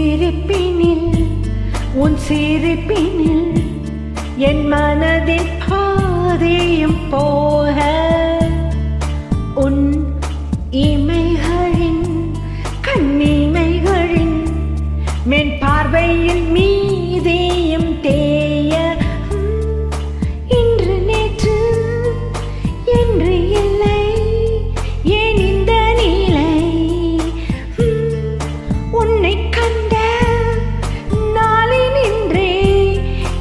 சிரிப்பினில் உன் சிரிப்பினில் என் மனதின் பாதையும் போக உன் இமைகளின் கண்ணிமைகளின் மென் பார்வையில் மீதேயும் தேய இன்று நேற்று என்று இல்லை ஏன் இந்த நிலை உன்னை கண்ட நாளை நின்றே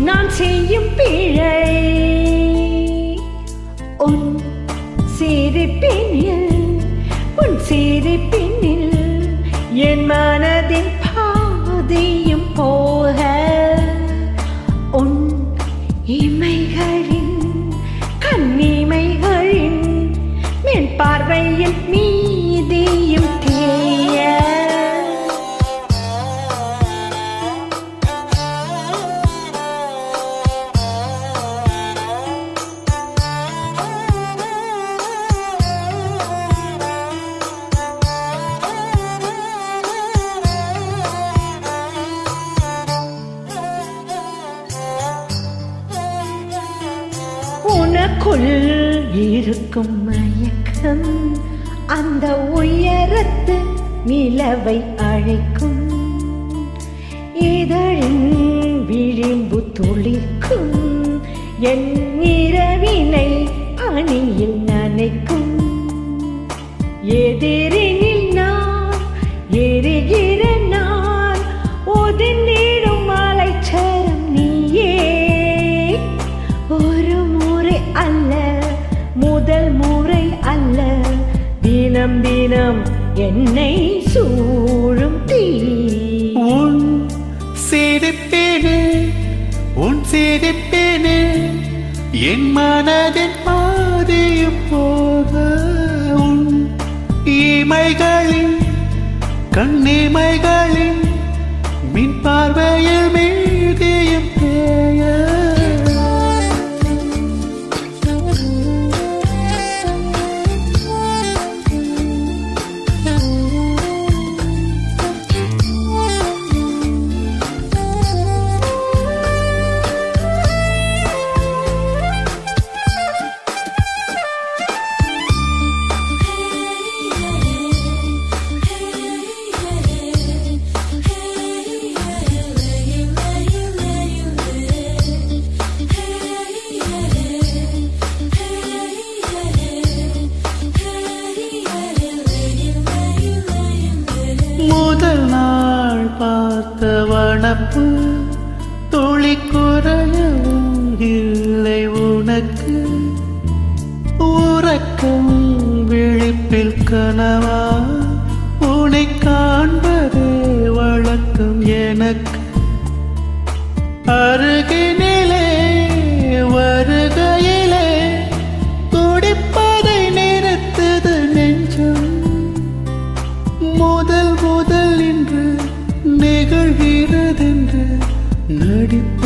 நான் செய்யும் பிழை உன் சிரிப்பினில் உன் சிரிப்பினில் என் மனதின் பாதையும் போக உன் இமைகளின் கண்ணிமைகளின் மென் பார்வையில் மீதியும் தேய உனக்குள் இருக்கும் மயக்கம் அந்த உயரத்து நிலவை அழைக்கும் இதழின் விளிம்பு துளிர்க்கும் என் இரவினை பனியில் நனைக்கும் எதிரினில் நான் எரிகிற நான் ஒதிர்ந்திடும் மலைச்சரம் நீயே ஒரு முறை அல்ல முதல் முறை அல்ல தினம் தினம் என்னை சூழும் தீ உன் சிரிப்பினே உன் சிரிப்பினே என் மனதின் பாதையும் போக உன் இமைகளின் கண்ணிமைகளின் மின் பார்வையில் மீதியும் தேய முதல் நாள் பார்த்த வனப்பு துளி குறையவும் இல்லை உனக்கு உறக்கம் விழிப்பில் கனவா உன்னை காண்பதே வழக்கம் எனக்கு அருகினிலே வருகையிலே துடிப்பதை நிறுத்தது நெஞ்சம் முதல் முதல் என்று நிகழ்கிறதென்று நடிப்ப